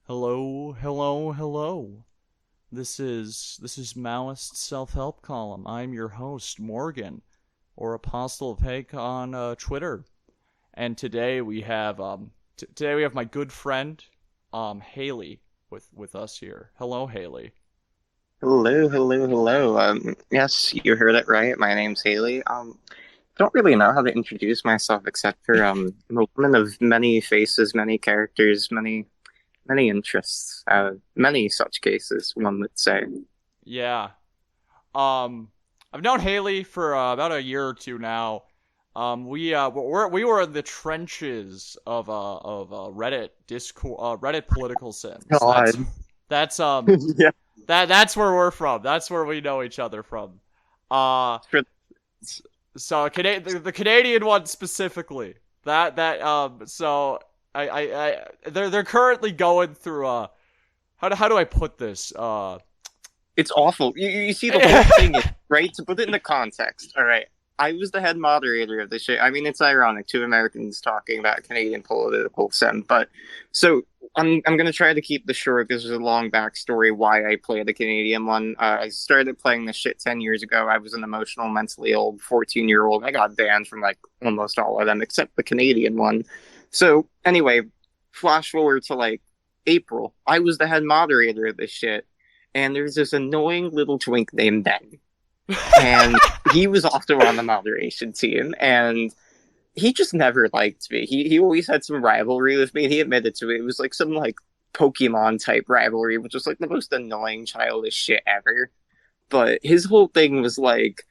Hello, hello, hello. This is Maoist Self-Help Column. I'm your host, Morgan, or Apostle of Hake on Twitter. And today we have my good friend, Hayley with us here. Hello, Hayley. Hello, hello, hello. Yes, you heard it right. My name's Hayley. Don't really know how to introduce myself except for I'm a woman of many faces, many characters, many interests, many such cases, one would say. Yeah. Um, I've known Hayley for about a year or two now. We were in the trenches of Reddit Discord Reddit political sims. God. That's Yeah, that's where we're from. That's where we know each other from. Uh sure. the Canadian one specifically. They're currently going through how do I put this? It's awful. You see, the whole thing is, right? To put it into context, all right. I was the head moderator of this shit. I mean, it's ironic, two Americans talking about Canadian political sim, but so I'm gonna try to keep this short because there's a long backstory why I play the Canadian one. I started playing this shit 10 years ago. I was an emotional, mentally ill 14-year-old. I got banned from like almost all of them except the Canadian one. So anyway, flash forward to like April. I was the head moderator of this shit, and there's this annoying little twink named Ben, and he was also on the moderation team, and he just never liked me. He always had some rivalry with me. He admitted to it. It was like some like Pokemon type rivalry, which was like the most annoying childish shit ever. But his whole thing was like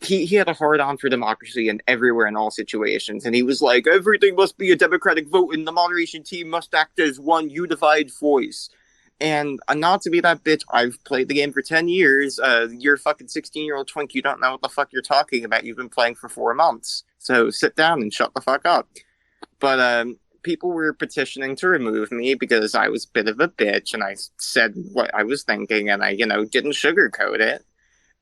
he had a hard on for democracy and everywhere in all situations, and he was like everything must be a democratic vote, and the moderation team must act as one unified voice. And not to be that bitch, I've played the game for 10 years. You're a fucking 16-year-old twink. You don't know what the fuck you're talking about. You've been playing for 4 months. So sit down and shut the fuck up. But people were petitioning to remove me because I was a bit of a bitch and I said what I was thinking and I, didn't sugarcoat it.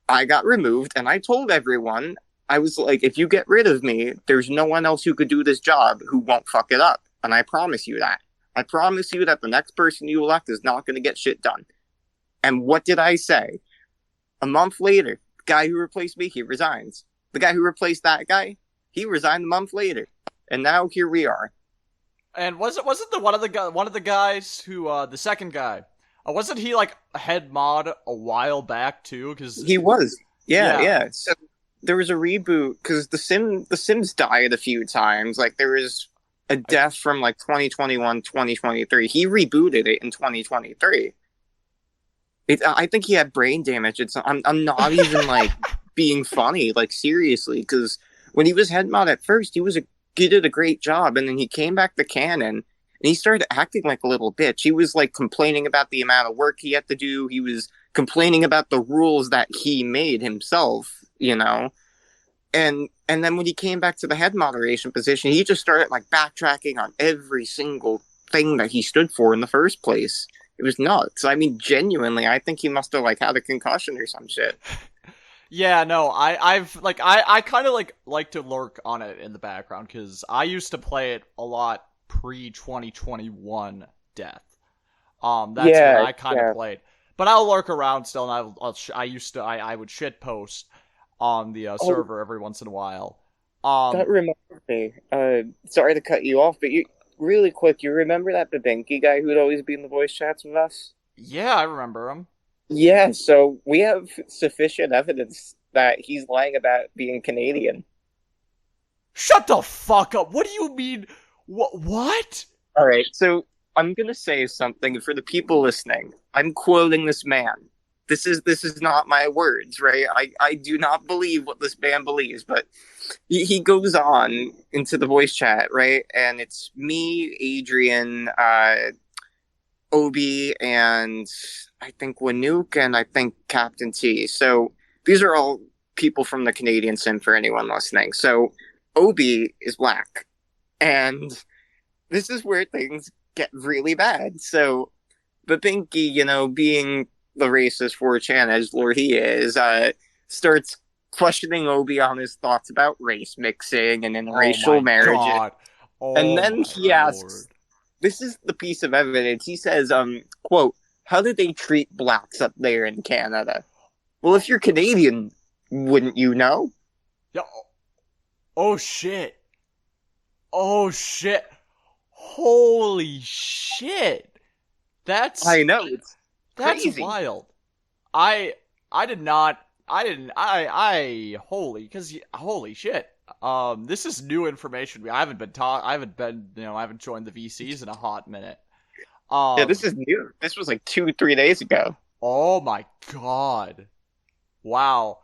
I got removed and I told everyone, I was like, if you get rid of me, there's no one else who could do this job who won't fuck it up. And I promise you that. I promise you that the next person you elect is not going to get shit done. And what did I say? A month later, the guy who replaced me, he resigns. The guy who replaced that guy, he resigned a month later. And now here we are. And wasn't the one of the guys who the second guy? Wasn't he like a head mod a while back too? Because He was. Yeah, yeah, yeah. So there was a reboot because the Sims died a few times. Like there was a I, death from like 2021, 2023. He rebooted it in 2023. I think he had brain damage. I'm not even like being funny, like seriously, because when he was head mod at first, he did a great job, and then he came back to canon and he started acting like a little bitch. He was like complaining about the amount of work he had to do. He was complaining about the rules that he made himself. And then when he came back to the head moderation position, he just started like backtracking on every single thing that he stood for in the first place. It was nuts. I mean, genuinely, I think he must have like had a concussion or some shit. yeah. No, I kind of like to lurk on it in the background because I used to play it a lot pre 2021 death. That's when Yeah, I kind of yeah. played, but I'll lurk around still, and I would shit post on the Oh, server every once in a while. that Um, reminds me. Sorry to cut you off, but really quick, you remember that Babinky guy who'd always be in the voice chats with us? yeah, I remember him. Yeah, so we have sufficient evidence that he's lying about being Canadian. Shut the fuck up. What do you mean? What? All right, so I'm gonna say something for the people listening. I'm quoting this man. This is not my words, right? I do not believe what this man believes, but he goes on into the voice chat, right? And it's me, Adrian, Obi, and I think Wanook, and I think Captain T. So these are all people from the Canadian sim for anyone listening. So Obi is black, and this is where things get really bad. So the Pinky, being the racist 4chan edgelord he is, starts questioning Obi on his thoughts about race mixing and Oh interracial my marriages. god. And Oh then my he asks, lord. this is the piece of evidence. He says, quote, how did they treat blacks up there in Canada? Well, if you're Canadian, wouldn't you know? Yeah. Oh shit. Oh shit. Holy shit. I know, it's That's crazy. wild. I did not. I didn't. Holy shit. This is new information. I haven't been. I haven't joined the VCs in a hot minute. Yeah, this is new. This was like 2-3 days ago. Oh my god. Wow.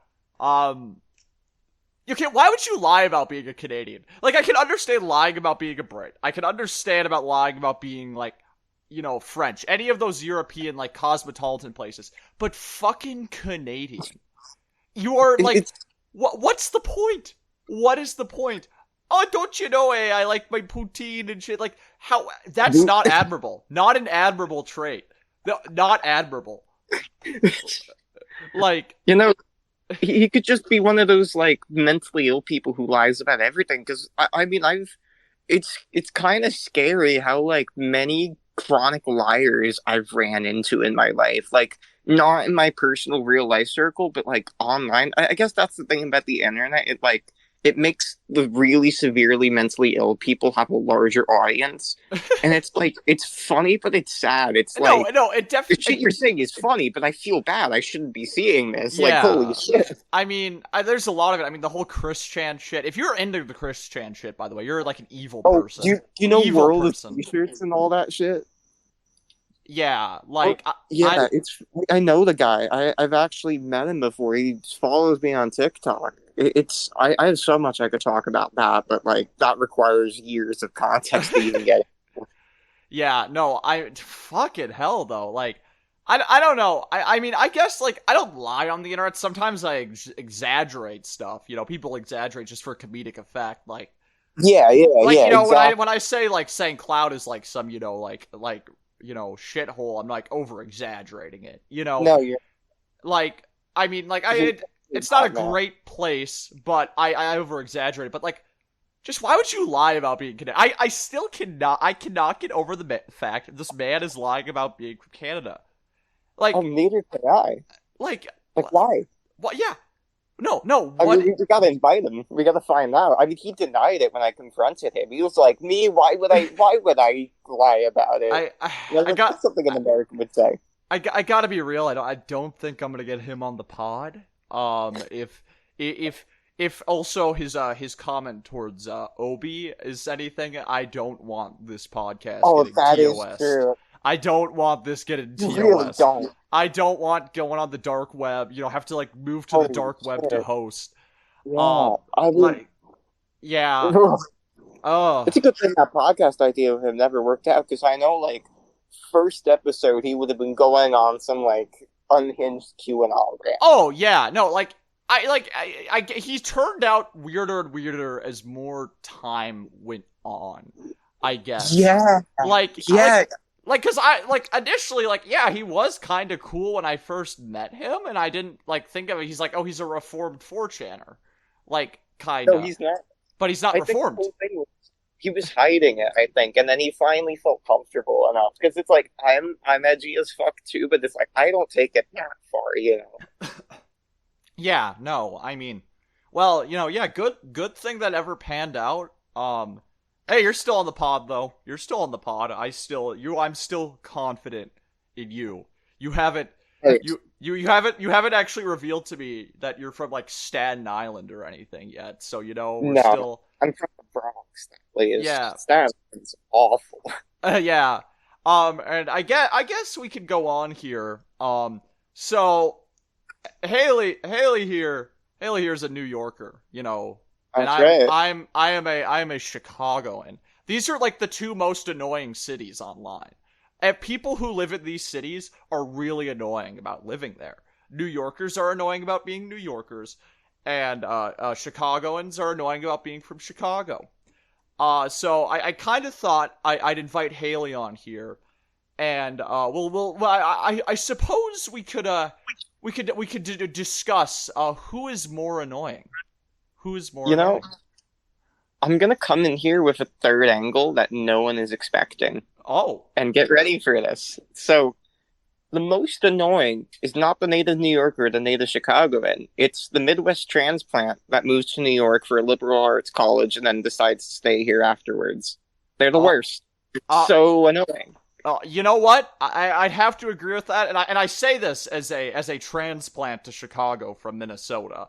You can't. Why would you lie about being a Canadian? Like, I can understand lying about being a Brit. I can understand about lying about being like, French. Any of those European like cosmopolitan places. But fucking Canadian. You are like, what's the point? What is the point? Oh, don't you know, I like my poutine and shit. Like, how? That's not admirable. Not an admirable trait. No, not admirable. Like, he could just be one of those like mentally ill people who lies about everything. Because I mean, it's kind of scary how like many chronic liars I've ran into in my life. Like, not in my personal real life circle, but like online. I guess that's the thing about the internet. It makes the really severely mentally ill people have a larger audience. And it's like, it's funny, but it's sad. It's like, no, it definitely. the shit you're saying is funny, but I feel bad. I shouldn't be seeing this. Yeah. Like, holy shit. I mean, there's a lot of it. I mean, the whole Chris Chan shit. If you're into the Chris Chan shit, by the way, you're like an evil person. Do you know evil World person. of T-shirts and all that shit? Yeah, like... I know the guy. I've actually met him before. He follows me on TikTok. I have so much I could talk about that, but like that requires years of context to even get it. Yeah, no, fucking hell though. Like, I don't know. I mean, I guess like I don't lie on the internet. Sometimes I exaggerate stuff. People exaggerate just for comedic effect. Like, exactly. when I say like St. Cloud is like some shithole, I'm like over exaggerating it. No, you're like, I mean, like it's not a great place, but I over exaggerate. But like, just why would you lie about being Canadian? I still cannot get over the fact that this man is lying about being from Canada. Like, neither can I. Like why? What? Yeah. No. I What? mean, we gotta invite him. We gotta find out. I mean, he denied it when I confronted him. He was like, "Me? Why would I lie about it?" That's something an American would say. I gotta be real. I don't think I'm gonna get him on the pod. If also his comment towards Obi is anything, I don't want this podcast getting that TOS. Is true. I don't want this getting TOS. You really don't. I don't want going on the dark web. Have to like move to the dark web to host. Yeah, I mean, yeah. It's a good thing that podcast idea of him never worked out, because I know like first episode he would have been going on some like unhinged QAnon rant. Oh yeah, no, like he turned out weirder and weirder as more time went on, I guess. Yeah. Cause initially, he was kind of cool when I first met him, and I didn't think of it. He's like, oh, he's a reformed 4chaner, kind of. No, he's not. But he's not reformed. He was hiding it, I think, and then he finally felt comfortable enough, because it's like I'm edgy as fuck too, but it's like I don't take it that far, Yeah, no, I mean, well, good thing that ever panned out. Hey, you're still on the pod though. You're still on the pod. I'm still confident in you. You haven't you haven't actually revealed to me that you're from Staten Island or anything yet. So we're still. I'm from the Bronx. Yeah, Staten's awful. Yeah. And I guess we could go on here. So Hayley here's a New Yorker, and I am a Chicagoan. These are the two most annoying cities online. And people who live in these cities are really annoying about living there. New Yorkers are annoying about being New Yorkers, and Chicagoans are annoying about being from Chicago. So I kind of thought I'd invite Hayley on here, and I suppose we could discuss who is more annoying. Who is more annoying? I'm gonna come in here with a third angle that no one is expecting. Oh. And get ready for this. So the most annoying is not the native New Yorker or the native Chicagoan. It's the Midwest transplant that moves to New York for a liberal arts college and then decides to stay here afterwards. They're the Uh, worst. It's uh, so annoying. you know what? I'd have to agree with that, and I say this as a transplant to Chicago from Minnesota.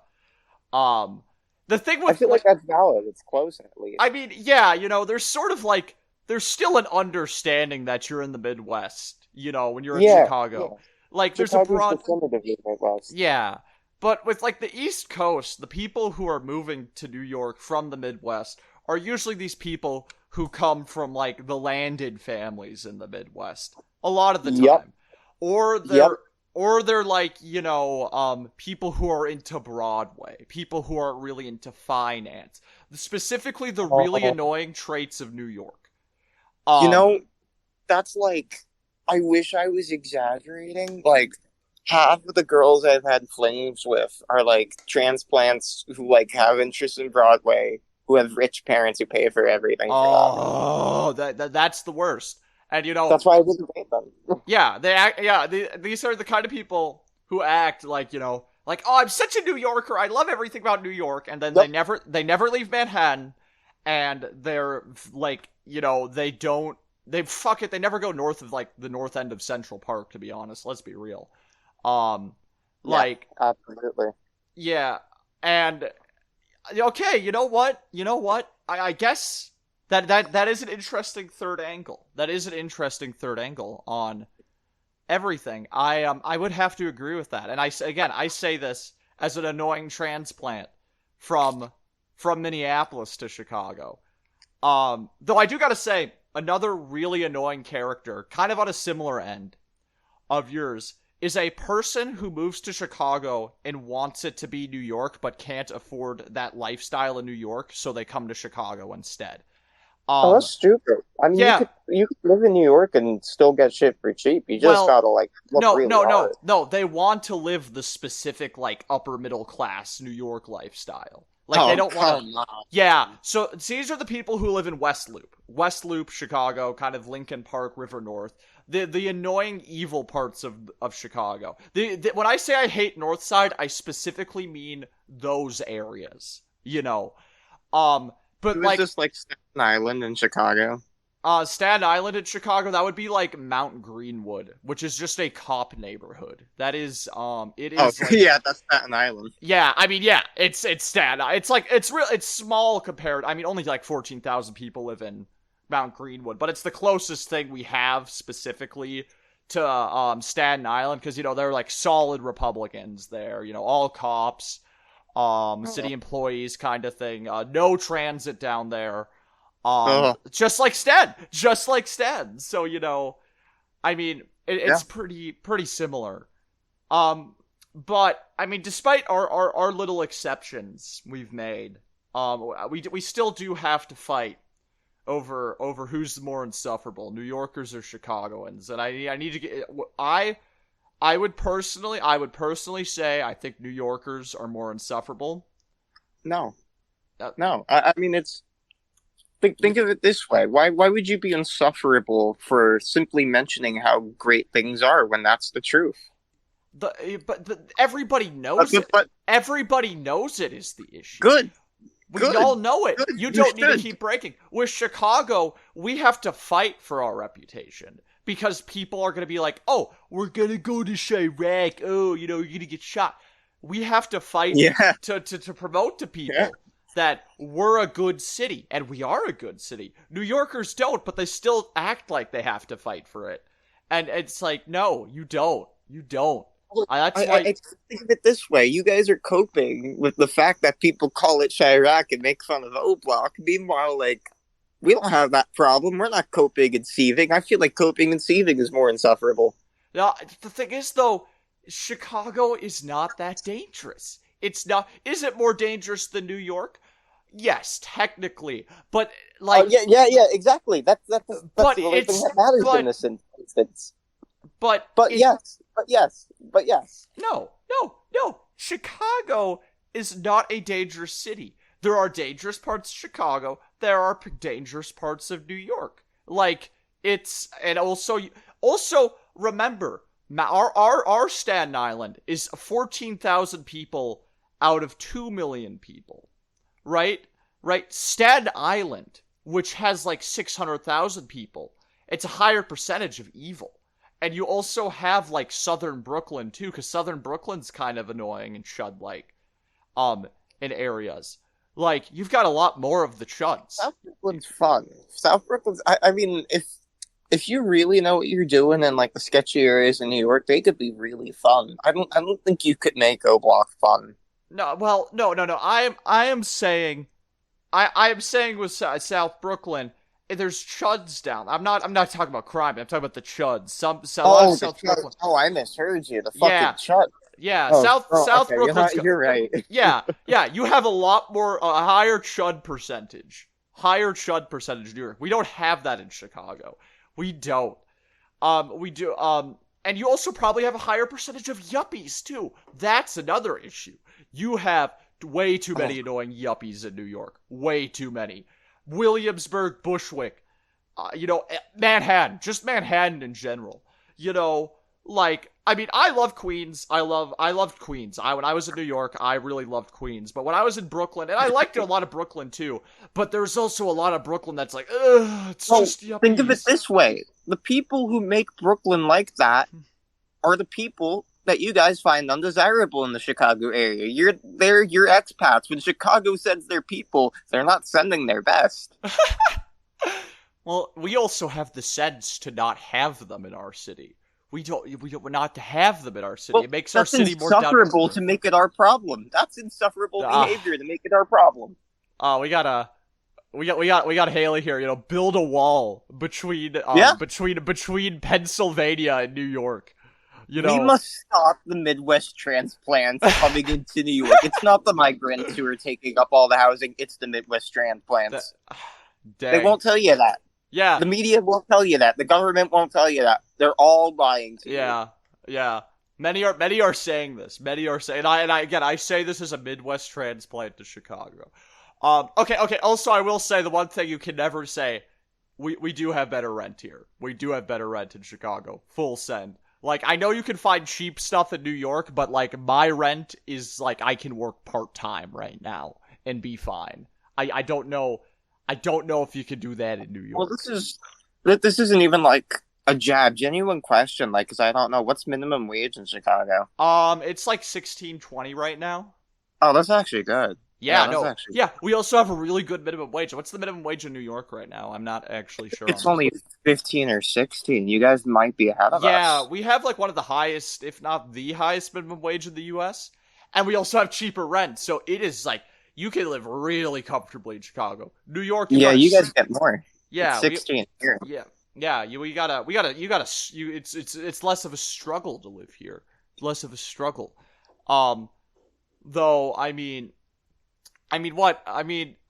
Um, the thing I with feel like that's valid. It's close at I least. mean, yeah, there's sort of like there's still an understanding that you're in the Midwest. When you're in Yeah, yeah. Chicago, like there's a Chicago's broad definitively Midwest. yeah. But with like the East Coast, the people who are moving to New York from the Midwest are usually these people who come from like the landed families in the Midwest a lot of the Yep, time. Or yep. they're like, people who are into Broadway, people who are really into finance. Specifically the really Oh, annoying traits of New York. you Um know, that's like, I wish I was exaggerating. Like, half of the girls I've had flings with are like transplants who like have interest in Broadway, who have rich parents who pay for everything for them. oh, that's the worst. And That's why I wouldn't date them. yeah, they act. Yeah, these are the kind of people who act like like oh, I'm such a New Yorker. I love everything about New York, and then Yep. they never leave Manhattan, and they're like they don't they fuck it. They never go north of like the north end of Central Park. To be honest, let's be real. Um, Yeah, like absolutely. yeah, and okay, you know what? I guess that is an interesting third angle. That is an interesting third angle on everything. I would have to agree with that. And I say this as an annoying transplant from Minneapolis to Chicago. Though I do gotta say another really annoying character, kind of on a similar end of yours, is a person who moves to Chicago and wants it to be New York but can't afford that lifestyle in New York, so they come to Chicago instead. Oh, Um, that's stupid. I mean, yeah, you could live in New York and still get shit for cheap. You just well, gotta like look no, really no, hard. no, no. They want to live the specific like upper middle class New York lifestyle. Like they Oh, don't want to. come on. Yeah. So these are the people who live in West Loop, Chicago, kind of Lincoln Park, River North. The annoying evil parts of Chicago. When I say I hate North Side, I specifically mean those areas. But It was like just like Staten Island in Chicago. Staten Island in Chicago, that would be like Mount Greenwood, which is just a cop neighborhood. That is it Oh, is like yeah, that's Staten Island. yeah, I mean yeah, it's Staten Island. It's like it's small compared. I mean only like 14,000 people live in Mount Greenwood, but it's the closest thing we have specifically to Staten Island because they're like solid Republicans there, all cops, city employees kind of thing. No transit down there. Oh, Just like Stead. So I mean, yeah. it's pretty similar. But I mean, despite our little exceptions we've made, we still do have to fight over who's more insufferable, New Yorkers or Chicagoans. And I need to get I would personally say I think New Yorkers are more insufferable. No, Uh, no. I mean, it's think of it this way. Why would you be insufferable for simply mentioning how great things are when that's the truth? Everybody knows it. But Everybody knows it is the issue. good, We good, all know it. good. You You don't need to should. keep breaking. With Chicago, we have to fight for our reputation because people are going to be like, "Oh, we're going to go to Chirac. Oh, you're going to get shot." We have to fight Yeah, to promote to yeah. people that we're a good city, and we are a good city. New Yorkers don't, but they still act like they have to fight for it. And it's like, no, you don't. You don't. Well, That's I why think of it this way: you guys are coping with the fact that people call it Chirac and make fun of O Block. Meanwhile, like, we don't have that problem. We're not coping and seething. I feel like coping and seething is more insufferable. now, the thing is, though, Chicago is not that dangerous. It's not. Is it more dangerous than New York? Yes, technically, but Oh, like, yeah, exactly. That's but the only thing it's that matters in but this instance. but But it yes. no. Chicago is not a dangerous city. There are dangerous parts of Chicago. There are dangerous parts of New York. Like And also remember, our Staten Island is 14,000 people out of 2 million people, right? Right? Staten Island, which has like 600,000 people, it's a higher percentage of evil. And you also have like Southern Brooklyn too, because Southern Brooklyn's kind of annoying and chud-like, in areas. Like, you've got a lot more of the chuds. South Brooklyn's fun. South Brooklyn's. I mean, if you really know what you're doing in like the sketchy areas in New York, they could be really fun. I don't think you could make O Block fun. No, well, no. I am saying with South Brooklyn, there's chuds down. I'm not talking about crime. I'm talking about the chuds. Some Oh, South the chud. Brooklyn. Oh, I misheard you. The fucking Yeah, chud. yeah. Oh, South okay. Brooklyn's. You're right. Yeah. You have a higher chud percentage. Higher chud percentage in New York. We don't have that in Chicago. We don't. We do. And you also probably have a higher percentage of yuppies too. That's another issue. You have way too many annoying yuppies in New York. Way too many. Williamsburg, Bushwick, Manhattan, just Manhattan in general. Like, I mean, I love Queens. I loved Queens. When I was in New York, I really loved Queens. But when I was in Brooklyn, and I liked a lot of Brooklyn too, but there's also a lot of Brooklyn that's like, ugh, it's just yuppies. Think of it this way: the people who make Brooklyn like that are the people that you guys find undesirable in the Chicago area. They're your expats. When Chicago sends their people, they're not sending their best. Well, we also have the sense to not have them in our city. We don't not to have them in our city. Well, it makes our city more insufferable to make it our problem. That's insufferable behavior to make it our problem. We got Hayley here. Build a wall between Pennsylvania and New York. We must stop the Midwest transplants coming into New York. It's not the migrants who are taking up all the housing. It's the Midwest transplants. They won't tell you that. Yeah. The media won't tell you that. The government won't tell you that. They're all lying to you. Yeah. Many are saying this. Many are saying, and I say this as a Midwest transplant to Chicago. Okay. Also, I will say the one thing you can never say: we do have better rent here. We do have better rent in Chicago. Full send. Like, I know you can find cheap stuff in New York, but like my rent is like I can work part-time right now and be fine. I don't know if you can do that in New York. Well, this isn't even like a jab. Genuine question, like, because I don't know what's minimum wage in Chicago. It's like $16.20 right now. Oh, that's actually good. Yeah, we also have a really good minimum wage. What's the minimum wage in New York right now? I'm not actually sure. It's only 15 or 16. You guys might be ahead of us. Yeah, we have like one of the highest, if not the highest minimum wage in the U.S. And we also have cheaper rent, so it is like you can live really comfortably in Chicago. New York, you guys get more. Yeah, it's 16 here. Yeah. It's less of a struggle to live here. Less of a struggle. Though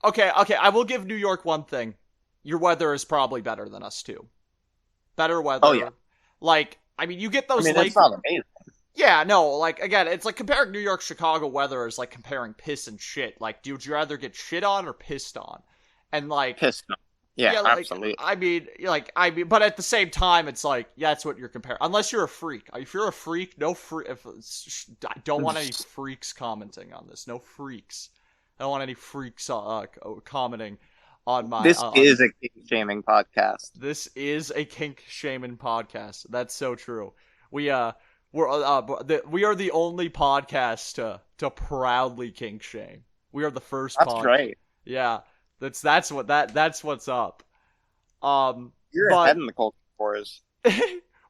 okay, I will give New York one thing. Your weather is probably better than us too. Better weather. Oh yeah. Like, you get those. It's not amazing. Yeah, no, like, again, it's like comparing New York, Chicago weather is like comparing piss and shit. Like, would you rather get shit on or pissed on? And like, pissed on. Yeah, like, absolutely. But at the same time, it's like, that's what you're comparing. Unless you're a freak. If you're a freak, I don't want any freaks commenting on this. No freaks. I don't want any freaks commenting on my. This is a kink shaming podcast. This is a kink shaming podcast. That's so true. We are the only podcast to proudly kink shame. We are the first. That's right. Yeah, that's what's up. You're ahead in the culture wars.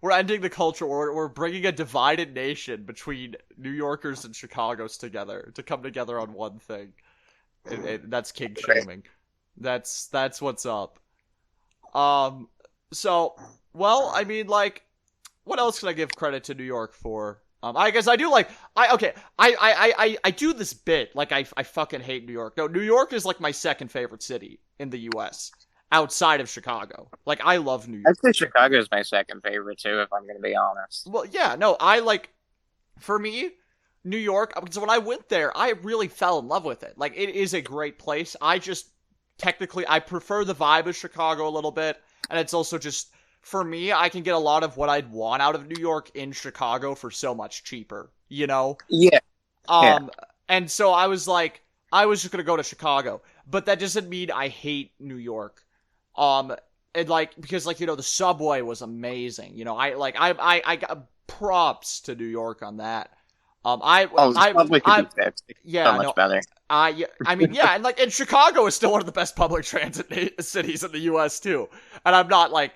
We're ending the culture war. We're bringing a divided nation between New Yorkers and Chicago's together to come together on one thing. That's kink shaming. That's what's up. So, well, what else can I give credit to New York for? I guess I do I do this bit, like I fucking hate New York. No, New York is like my second favorite city in the U.S. outside of Chicago. Like, I love New York. I'd say Chicago is my second favorite too, if I'm going to be honest. Well, yeah, no, for me, New York, because when I went there, I really fell in love with it. Like, it is a great place. I prefer the vibe of Chicago a little bit, and it's also just for me, I can get a lot of what I'd want out of New York in Chicago for so much cheaper, you know? Yeah, yeah. Um, and so I was like, I was just gonna go to Chicago, but that doesn't mean I hate New York. Um, and like because like the subway was amazing. I got props to New York on that. Oh, the subway could be fixed. It's so Yeah, much no, better. I mean, yeah, and Chicago is still one of the best public transit cities in the U.S. too. And I'm not like,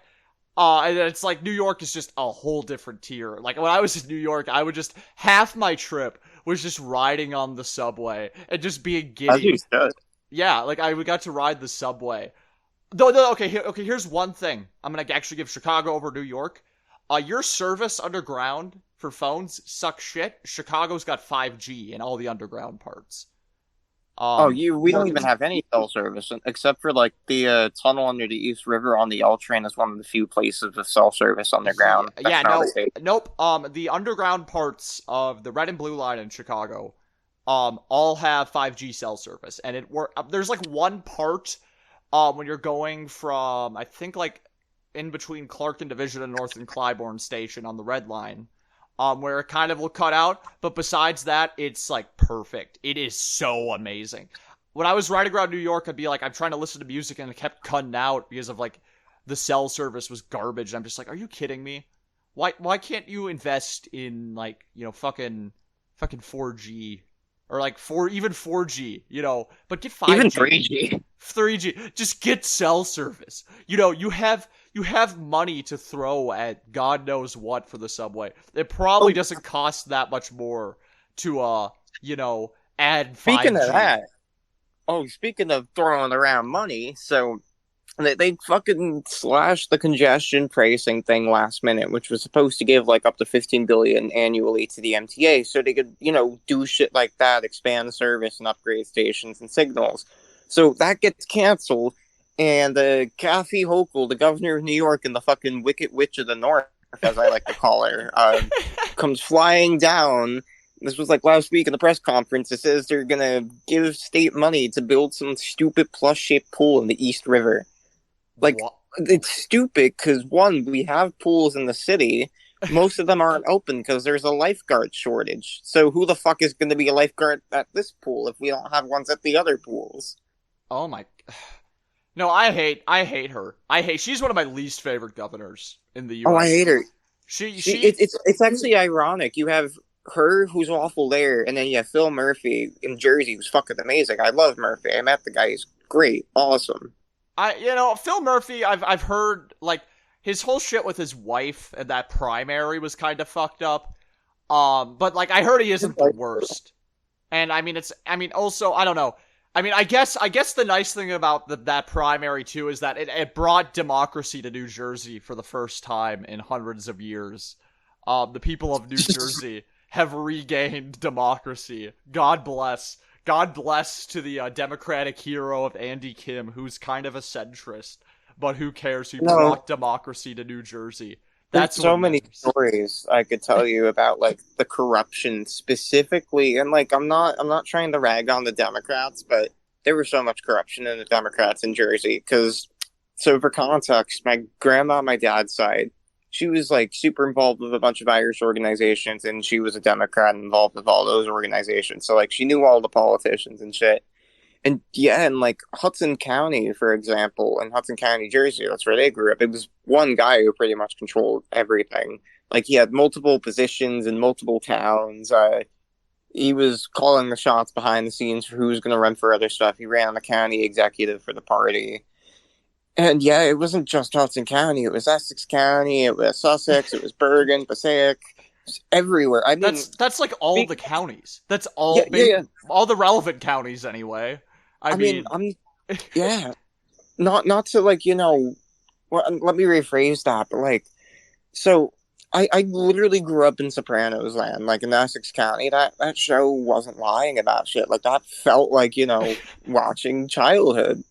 and it's like New York is just a whole different tier. Like when I was in New York, I would just half my trip was just riding on the subway and just being As you giddy. should. Yeah, like I got to ride the subway. Though, no, okay. Here's one thing. I'm gonna actually give Chicago over New York. Your service underground for phones sucks shit. Chicago's got 5G in all the underground parts. Oh, Um, we don't even have any cell service except for like the tunnel under the East River on the L train is one of the few places with cell service underground. yeah, That's not no, a state. nope. The underground parts of the Red and Blue Line in Chicago, all have 5G cell service, and there's like one part, when you're going from I think like in between Clark Division and North and Clybourne Station on the Red Line, where it kind of will cut out. But besides that, it's like perfect. It is so amazing. When I was riding around New York, I'd be like, I'm trying to listen to music and it kept cutting out because of like the cell service was garbage. And I'm just like, are you kidding me? Why can't you invest in like fucking 4G or like even 4G, but get 5G. Even 3G. 3G. Just get cell service. You have money to throw at God knows what for the subway. It probably doesn't cost that much more to add 5G. Speaking of that, speaking of throwing around money, so they fucking slashed the congestion pricing thing last minute, which was supposed to give like up to 15 billion annually to the MTA, so they could do shit like that, expand service and upgrade stations and signals. So that gets canceled, and Kathy Hochul, the governor of New York and the fucking Wicked Witch of the North, as I like to call her, comes flying down. This was like last week in the press conference. It says they're gonna give state money to build some stupid plus-shaped pool in the East River. Like, What? it's stupid because, one, we have pools in the city. Most of them aren't open because there's a lifeguard shortage. So who the fuck is going to be a lifeguard at this pool if we don't have ones at the other pools? Oh my. No, I hate her. She's one of my least favorite governors in the U.S. Oh, I hate her. It's actually ironic. You have her, who's awful there, and then you have Phil Murphy in Jersey, who's fucking amazing. I love Murphy. I met the guy. He's great. Awesome. Phil Murphy, I've heard, like, his whole shit with his wife and that primary was kind of fucked up. But, like, I heard he isn't the worst. And, also, I don't know. I guess the nice thing about that primary, too, is that it brought democracy to New Jersey for the first time in hundreds of years. The people of New Jersey have regained democracy. God bless. God bless to the Democratic hero of Andy Kim, who's kind of a centrist, but who cares? Who brought democracy to New Jersey. That's so many stories I could tell you about, like, the corruption specifically, and like I'm not trying to rag on the Democrats, but there was so much corruption in the Democrats in Jersey. Because, so for context, my grandma on my dad's side, she was like super involved with a bunch of Irish organizations, and she was a Democrat involved with all those organizations. So like she knew all the politicians and shit. And yeah, in like Hudson County, for example, in Hudson County, Jersey, that's where they grew up. It was one guy who pretty much controlled everything. Like he had multiple positions in multiple towns. He was calling the shots behind the scenes for who was going to run for other stuff. He ran on the county executive for the party. And yeah, it wasn't just Hudson County. It was Essex County. It was Sussex. It was Bergen, Passaic. It was everywhere. I mean, that's like all the counties. That's all all the relevant counties anyway. I mean, yeah. Not to like well, let me rephrase that, but like, so I literally grew up in Sopranos land, like in Essex County. That show wasn't lying about shit. Like that felt like watching childhood.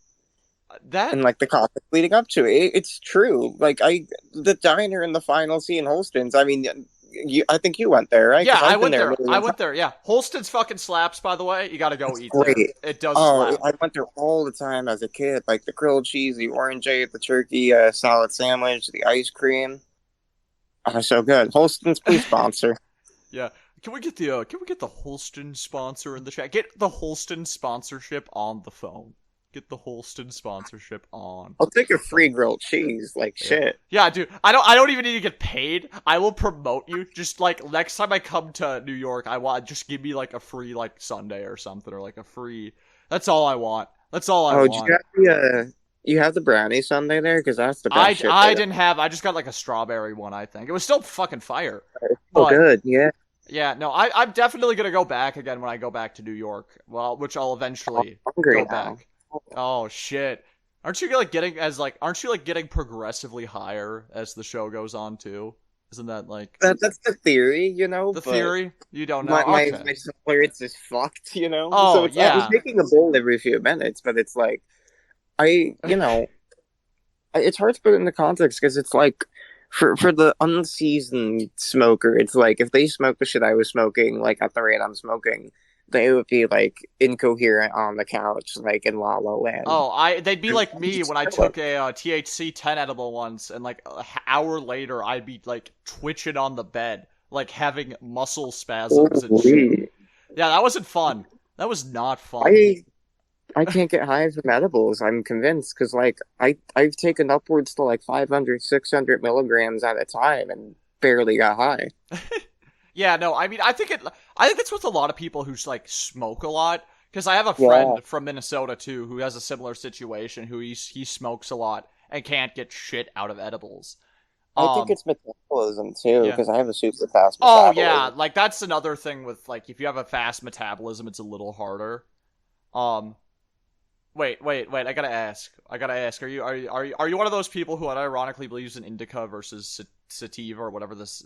And like the conflict leading up to it, it's true. Like the diner in the final scene, Holston's. I mean, I think you went there, right? Yeah, 'Cause I I've been went there a there. million I times. went there. Yeah, Holston's fucking slaps. By the way, you gotta go It's eat there. great. It does Oh, slap. I went there all the time as a kid. Like the grilled cheese, the orangeade, the turkey salad sandwich, the ice cream. Oh, so good. Holston's, please sponsor. Yeah. Can we get the Holston sponsor in the chat? Get the Holston sponsorship on the phone. Get the Holston sponsorship on I'll take a the free phone. grilled cheese. Like Yeah. shit. Yeah, dude. I don't even need to get paid. I will promote you. Just like next time I come to New York, I want just give me like a free like Sunday or something or like a free. That's all I want. That's all I Oh, did you want. have you have the brownie sundae there? Because that's the best shit I there. didn't have. I just got like a strawberry one. I think it was still fucking fire. Oh, But good. Yeah. yeah, no, I'm definitely gonna go back again when I go back to New York. Well, which I'll I'm eventually hungry go now. back. Oh shit. Aren't you like getting progressively higher as the show goes on too? Isn't that like That's the theory, the but theory? You don't know? my Okay. tolerance is fucked. So Oh it's I was yeah. making a bowl every few minutes, but it's like it's hard to put it into context because it's like for the unseasoned smoker, it's like if they smoke the shit I was smoking, like at the rate I'm smoking, they would be like incoherent on the couch, like in La La Land. Oh, they'd be like me when I took a THC 10 edible once, and like an hour later, I'd be like twitching on the bed, like having muscle spasms and shit. Holy. Yeah, that wasn't fun. That was not fun. I I can't get high from edibles. I'm convinced because like I've taken upwards to like 500, 600 milligrams at a time and barely got high. Yeah, no, I mean, I think that's with a lot of people who like smoke a lot. Because I have a Yeah, friend from Minnesota too who has a similar situation. Who he smokes a lot and can't get shit out of edibles. I think Um, it's metabolism too yeah. because I have a super fast Oh yeah, metabolism. like that's another thing with like if you have a fast metabolism, it's a little harder. Um, wait. I gotta ask. Are you one of those people who unironically believes in indica versus sativa or whatever this?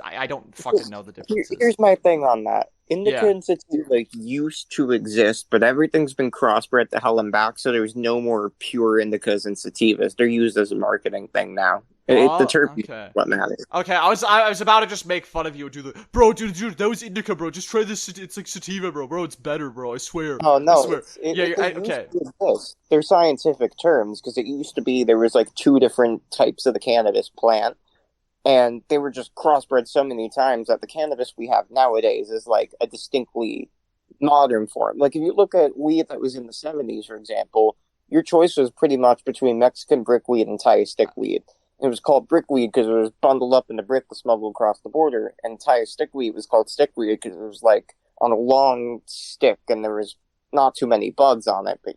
I don't fucking know the differences. Here's my thing on that. Indica Yeah. and sativa used to exist, but everything's been crossbred to hell and back, so there's no more pure indicas and sativas. They're used as a marketing thing now. The Oh, terpenes is okay. what matters. Okay, I was about to just make fun of you and do the bro, dude, that was indica, bro. Just try this. It's like sativa, bro. It's better, bro. I swear. Oh I no, swear. Yeah, they used okay. to exist. They're scientific terms because it used to be there was like two different types of the cannabis plant, and they were just crossbred so many times that the cannabis we have nowadays is like a distinctly modern form. Like if you look at weed that was in the 70s, for example, your choice was pretty much between Mexican brickweed and Thai stickweed. It was called brickweed because it was bundled up in the brick to smuggle across the border, and Thai stickweed was called stickweed because it was like on a long stick and there was not too many buds on it, but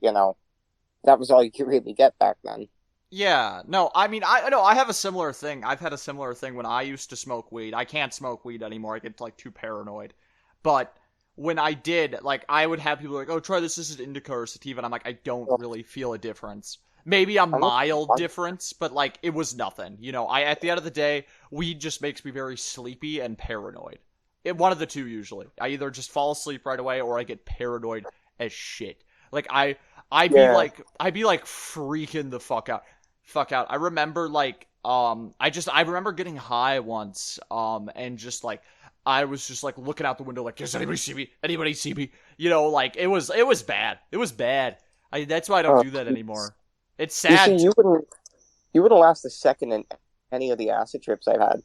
that was all you could really get back then. Yeah, no, I mean, I know I have a similar thing. I've had a similar thing when I used to smoke weed. I can't smoke weed anymore. I get like too paranoid. But when I did, like, I would have people like, "Oh, try this. This is indica or sativa," and I'm like, I don't So, really feel a difference. Maybe a I'm not, mild I'm, difference, but like, it was nothing. I at the end of the day, weed just makes me very sleepy and paranoid. One of the two usually. I either just fall asleep right away or I get paranoid as shit. Like yeah. I'd be like freaking the fuck out. I remember like I remember getting high once and just like I was just like looking out the window like does anybody see me? Anybody see me? Like it was bad. It was bad. That's why I don't Uh, do that anymore. It's you see, sad. you wouldn't last a second in any of the acid trips I've had.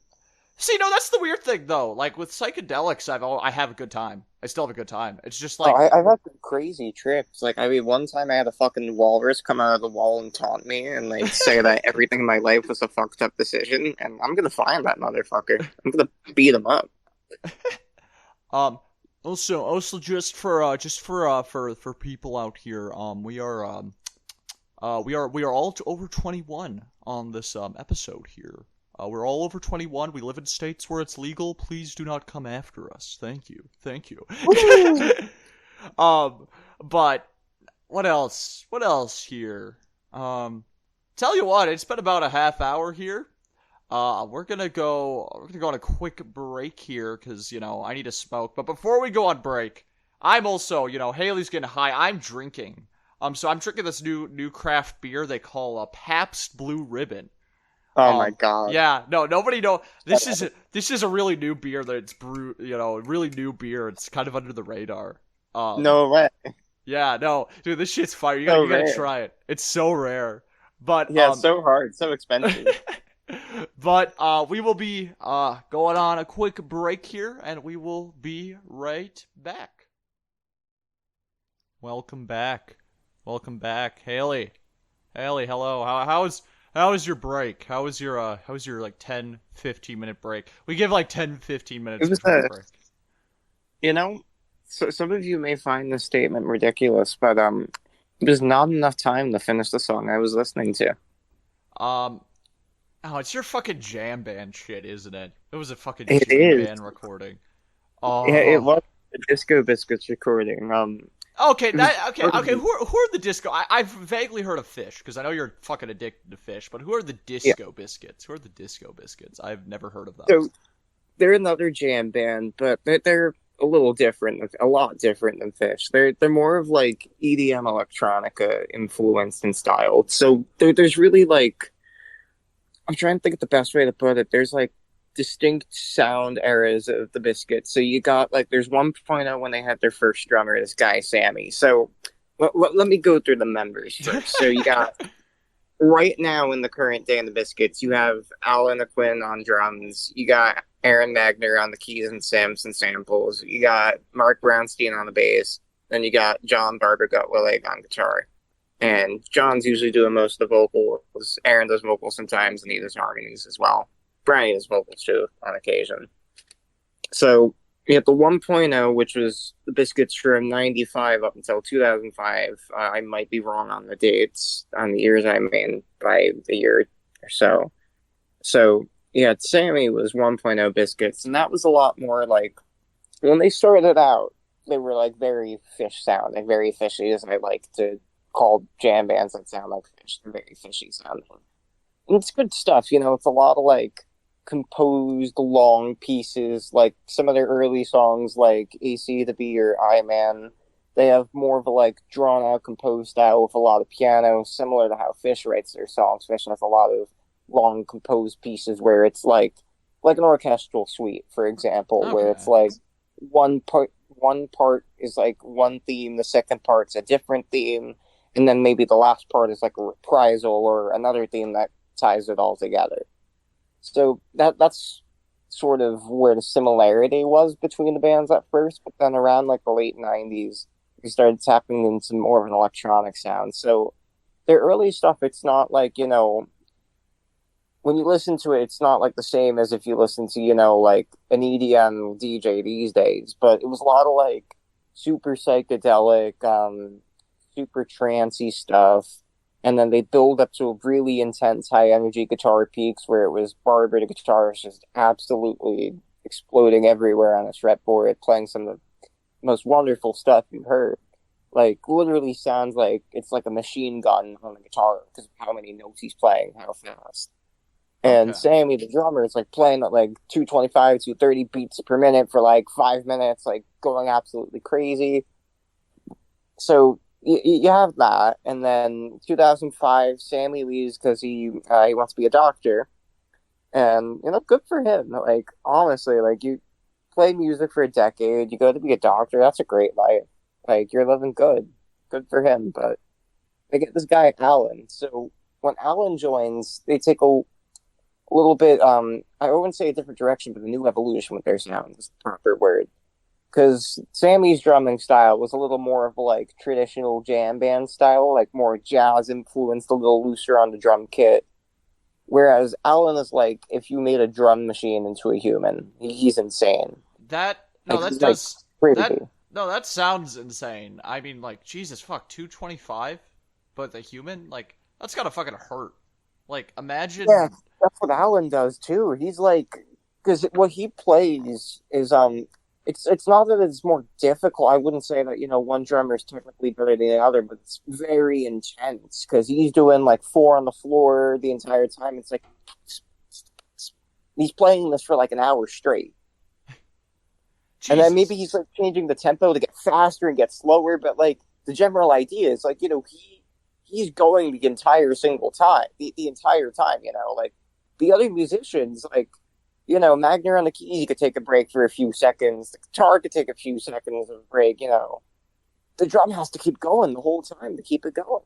See, no, that's the weird thing though. Like with psychedelics, I have a good time. I still have a good time. It's just Oh, like I've had some crazy trips. Like, I mean, one time I had a fucking walrus come out of the wall and taunt me and, like, say that everything in my life was a fucked up decision, and I'm gonna find that motherfucker. I'm gonna beat him up. um also just for people out here, we are all over 21 on this episode here. We're all over 21. We live in states where it's legal. Please do not come after us. Thank you. Thank you. Woo! But what else? What else here? Um, tell you what, it's been about a half hour here. We're gonna go on a quick break here because I need to smoke. But before we go on break, I'm also Haley's getting high. I'm drinking. So I'm drinking this new craft beer they call a Pabst Blue Ribbon. Oh my god. Yeah, no, nobody know. This is a really new beer that's brewed. Really new beer. It's kind of under the radar. Um, No way. yeah, no, dude, this shit's fire. You gotta So you gotta rare. try it. It's so rare, but Yeah, so hard, so expensive. we will be going on a quick break here, and we will be right back. Welcome back. Welcome back, Hayley. Hayley, hello. How was your break? How was your like 10, 15-minute break? We give like 10, 15 minutes It was between break. you know, so some of you may find this statement ridiculous, but it was not enough time to finish the song I was listening to. Um, oh, it's your fucking jam band shit, isn't it? It was a fucking It jam is. band recording. Yeah, it Oh. was a Disco Biscuits recording. Okay, It was okay. Who are the disco? I've vaguely heard of Fish because I know you're fucking addicted to Fish, but who are the yeah. Disco Biscuits? Who are the Disco Biscuits? I've never heard of them. So they're another jam band, but they're a little different, a lot different than Fish. They're more of like EDM electronica influenced and styled. So there's really like I'm trying to think of the best way to put it. There's like distinct sound eras of the Biscuits. So you got like there's 1.0 when they had their first drummer, this guy Sammy. So let me go through the members first. So you got right now in the current day in the Biscuits, you have Alan Aquin on drums. You got Aaron Magner on the keys and Samson samples. You got Mark Brownstein on the bass. Then you got John Barber Gutwillig on guitar. And John's usually doing most of the vocals. Aaron does vocals sometimes, and he does harmonies as well. Brian does vocals too on occasion. So you have the 1.0, which was the Biscuits from 95 up until 2005. I might be wrong on the dates, on the years I mean, by the year or so. So yeah, Sammy was 1.0 Biscuits, and that was a lot more like when they started out, they were like very Fish sound, like very fishy, as I like to call jam bands that sound like Fish. They're very fishy sounding. And it's good stuff, it's a lot of like composed long pieces, like some of their early songs like AC to B or I Man. They have more of a like drawn out composed style with a lot of piano, similar to how Fish writes their songs. Fish has a lot of long composed pieces where it's like an orchestral suite, for example, where it's Okay. like one part is like one theme, the second part's a different theme, and then maybe the last part is like a reprisal or another theme that ties it all together. So that's sort of where the similarity was between the bands at first, but then around like the late '90s, we started tapping into more of an electronic sound. So their early stuff, it's not like when you listen to it, it's not like the same as if you listen to like an EDM DJ these days. But it was a lot of like super psychedelic, super trancy stuff. And then they build up to a really intense high energy guitar peaks where it was Barber, the guitarist, just absolutely exploding everywhere on his fretboard, playing some of the most wonderful stuff you've heard. Like, literally sounds like it's like a machine gun on the guitar because of how many notes he's playing, how fast. And Okay. Sammy, the drummer, is like playing at like 225, 230 beats per minute for like 5 minutes, like going absolutely crazy. So you have that, and then 2005, Sammy leaves because he wants to be a doctor, and good for him. Like honestly, like you play music for a decade, you go to be a doctor. That's a great life. Like you're living good for him. But they get this guy Alan. So when Alan joins, they take a little bit. I wouldn't say a different direction, but a new evolution with their sound is the proper word. Because Sammy's drumming style was a little more of like traditional jam band style, like more jazz influenced, a little looser on the drum kit. Whereas Alan is like if you made a drum machine into a human, he's insane. That no, Like that he's like does crazy. that no, that sounds insane. I mean, like Jesus fuck, 225, but the human like that's gotta fucking hurt. Like Yeah, imagine. that's what Alan does too. He's like, because what he plays is it's not that it's more difficult. I wouldn't say that one drummer is technically better than the other, but it's very intense because he's doing like four on the floor the entire time. It's like he's playing this for like an hour straight, and then maybe Jesus. he's like changing the tempo to get faster and get slower. But like the general idea is like he's going the entire single time, the entire time. Like the other musicians, like, Magner on the keys, you could take a break for a few seconds. The guitar could take a few seconds of a break, The drum has to keep going the whole time to keep it going.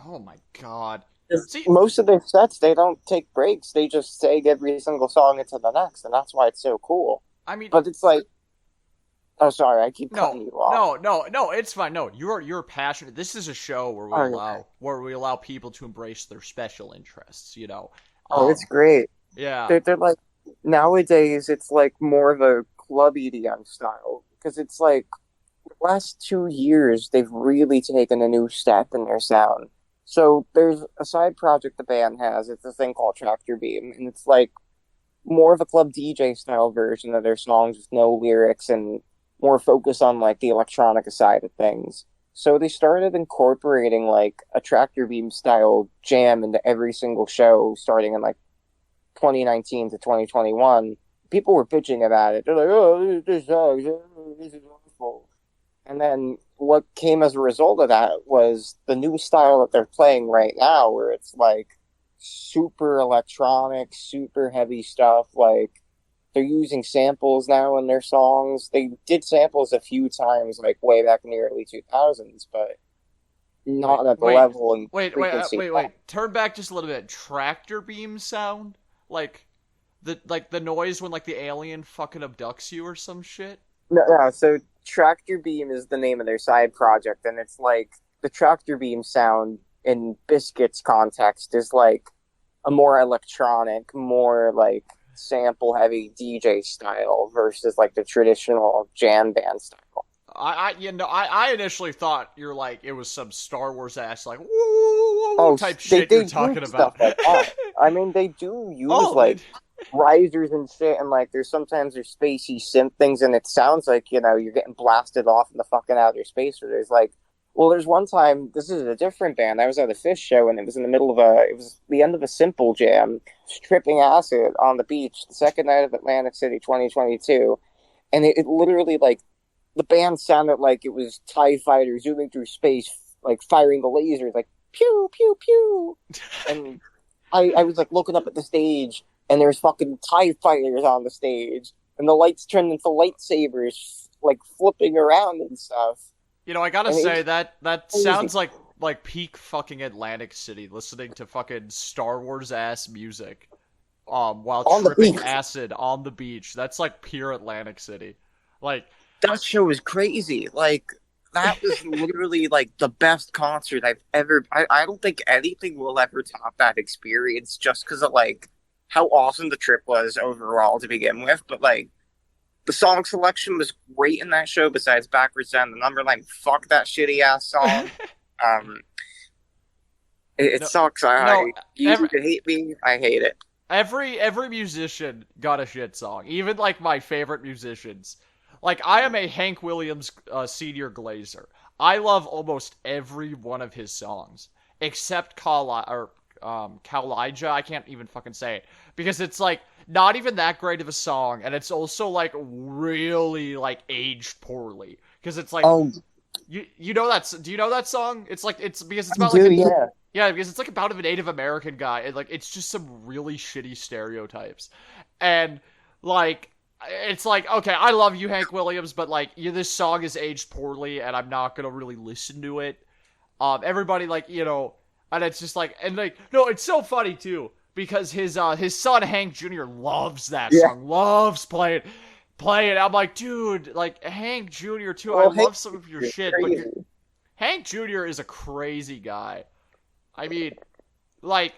Oh my god. See, Most of their sets, they don't take breaks. They just seg every single song into the next, and that's why it's so cool. I mean, but it's like, oh, sorry, I keep cutting you off. No, it's fine. No, you're passionate. This is a show where we allow people to embrace their special interests. It's great. Yeah, they're like, nowadays it's like more of a club EDM style, because it's like the last 2 years they've really taken a new step in their sound. So there's a side project the band has. It's a thing called Tractor Beam, and it's like more of a club DJ style version of their songs with no lyrics and more focus on like the electronica side of things. So they started incorporating like a Tractor Beam style jam into every single show starting in like 2019 to 2021. People were bitching about it. They're like, oh, this sucks. This is awful. And then what came as a result of that was the new style that they're playing right now, where it's like super electronic, super heavy stuff. Like, they're using samples now in their songs. They did samples a few times, like way back in the early 2000s, but not at the level and frequency. Wait. Turn back just a little bit. Tractor beam sound? Like the noise when like the alien fucking abducts you or some shit? No, so Tractor Beam is the name of their side project, and it's like the Tractor Beam sound in Biscuit's context is like a more electronic, more like sample heavy DJ style versus like the traditional jam band style. I initially thought you're like it was some Star Wars ass like woo type shit you're talking about. Like that. I mean, they do use risers and shit, and like there's spacey synth things, and it sounds like you're getting blasted off in the fucking outer space. Or there's one time, this is a different band. I was at a Fish show, and it was in the middle of it was the end of a Simple jam, tripping acid on the beach, the second night of Atlantic City 2022, and it literally like the band sounded like it was TIE fighter zooming through space, like firing the lasers, like pew pew pew, and I was like looking up at the stage, and there's fucking TIE fighters on the stage, and the lights turned into lightsabers, like flipping around and stuff. I gotta say that sounds like peak fucking Atlantic City, listening to fucking Star Wars ass music, while tripping acid on the beach. That's like pure Atlantic City. Like, that show was crazy. Like, that was literally like the best concert I've ever. I don't think anything will ever top that experience, just because of like how awesome the trip was overall to begin with. But like, the song selection was great in that show. Besides Backwards Down the Numberline, fuck that shitty ass song. It sucks. You hate me. I hate it. Every musician got a shit song. Even like my favorite musicians. Like, I am a Hank Williams senior glazer. I love almost every one of his songs, except Kalijah. I can't even fucking say it, because it's like not even that great of a song, and it's also like really like aged poorly, because it's like you know that. Do you know that song? It's like it's because it's about because it's like about a Native American guy, and like it's just some really shitty stereotypes, and like. It's like, okay, I love you, Hank Williams, but like, this song is aged poorly, and I'm not gonna really listen to it. Everybody like, and it's just like, and like, no, it's so funny too, because his son Hank Jr. loves that song, loves playing. I'm like, dude, like Hank Jr. too. I love some of your shit, but Hank Jr. is a crazy guy. I mean, like,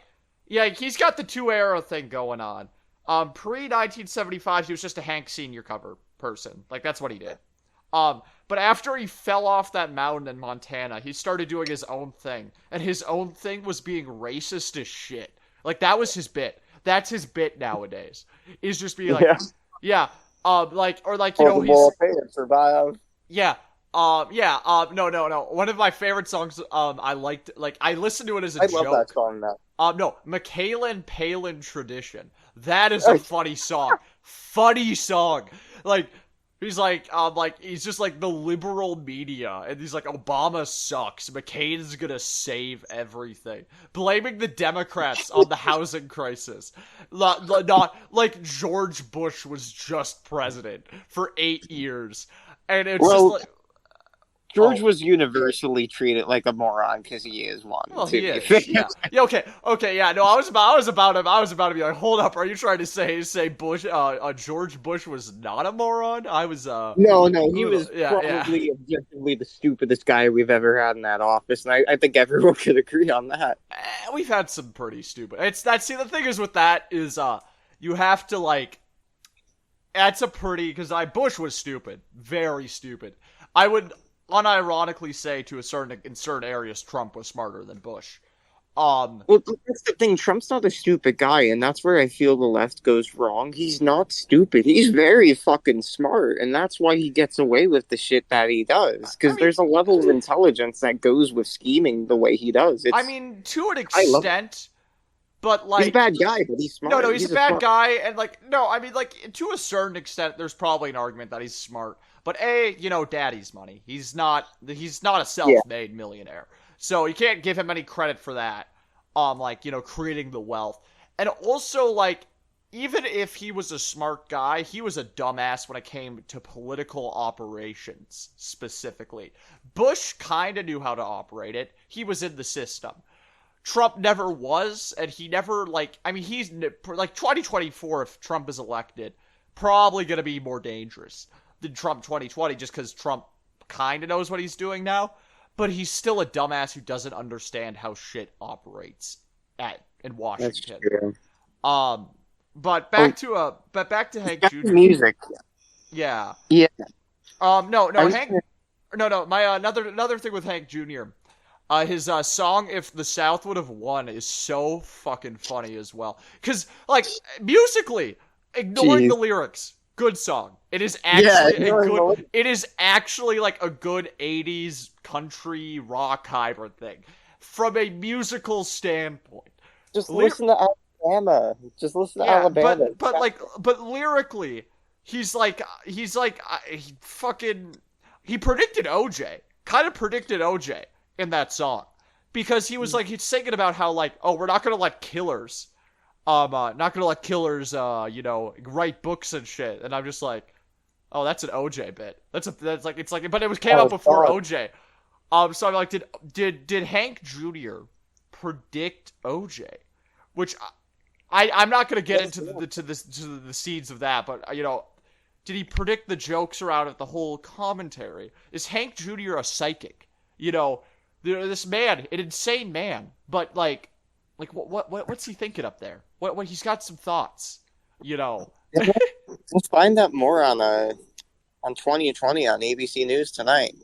yeah, he's got the 2-era thing going on. Pre-1975, he was just a Hank Sr. cover person. Like, that's what he did. But after he fell off that mountain in Montana, he started doing his own thing. And his own thing was being racist as shit. Like, that was his bit. That's his bit nowadays. Is just being like, he's... survive. No. One of my favorite songs, I liked, like, I listened to it as a joke. I love that song now. No, McKaylen Palin Tradition. That is a funny song. Funny song. Like, he's just like the liberal media, and he's like, Obama sucks, McCain's gonna save everything, blaming the Democrats on the housing crisis. Not like George Bush was just president for 8 years, and it's just like. George was universally treated like a moron because he is one. Well, he is. Yeah. Okay. Yeah. No, I was about to be like, hold up. Are you trying to say Bush? George Bush was not a moron. I was. No. He was probably objectively the stupidest guy we've ever had in that office, and I think everyone could agree on that. We've had some pretty stupid. See, the thing is with that is, you have to like. That's a pretty because Bush was stupid, very stupid. I would unironically say in certain areas Trump was smarter than Bush. Well, that's the thing. Trump's not a stupid guy, and that's where I feel the left goes wrong. He's not stupid. He's very fucking smart, and that's why he gets away with the shit that he does. Because there's a level of intelligence that goes with scheming the way he does. To an extent, but like he's a bad guy, but he's smart. No, he's a bad guy, and to a certain extent, there's probably an argument that he's smart. But daddy's money. He's not a self-made millionaire. So you can't give him any credit for that. Creating the wealth. And also, even if he was a smart guy, he was a dumbass when it came to political operations, specifically. Bush kind of knew how to operate it. He was in the system. Trump never was, and he never, he's, 2024, if Trump is elected, probably going to be more dangerous than Trump 2020 just because Trump kind of knows what he's doing now, but he's still a dumbass who doesn't understand how shit operates in Washington. That's true. But back to Hank Jr. Music. Yeah. Yeah. Hank. My another thing with Hank Jr. His song "If the South Would Have Won" is so fucking funny as well. Because musically, ignoring the lyrics. Good song. It is actually It is actually like a good 80s country rock hybrid thing, from a musical standpoint. Just listen to Alabama. But lyrically, he predicted OJ. Kind of predicted OJ in that song, because he was he's singing about how we're not gonna let killers. Not gonna let killers, write books and shit. And I'm just like, oh, that's an OJ bit. But it came out before OJ. So I'm like, did Hank Jr. predict OJ? Which I'm not gonna get into the seeds of that, but did he predict the jokes around it, the whole commentary? Is Hank Jr. a psychic? This man, an insane man, but what's he thinking up there? What he's got some thoughts, We'll find out more on 2020 on ABC News tonight.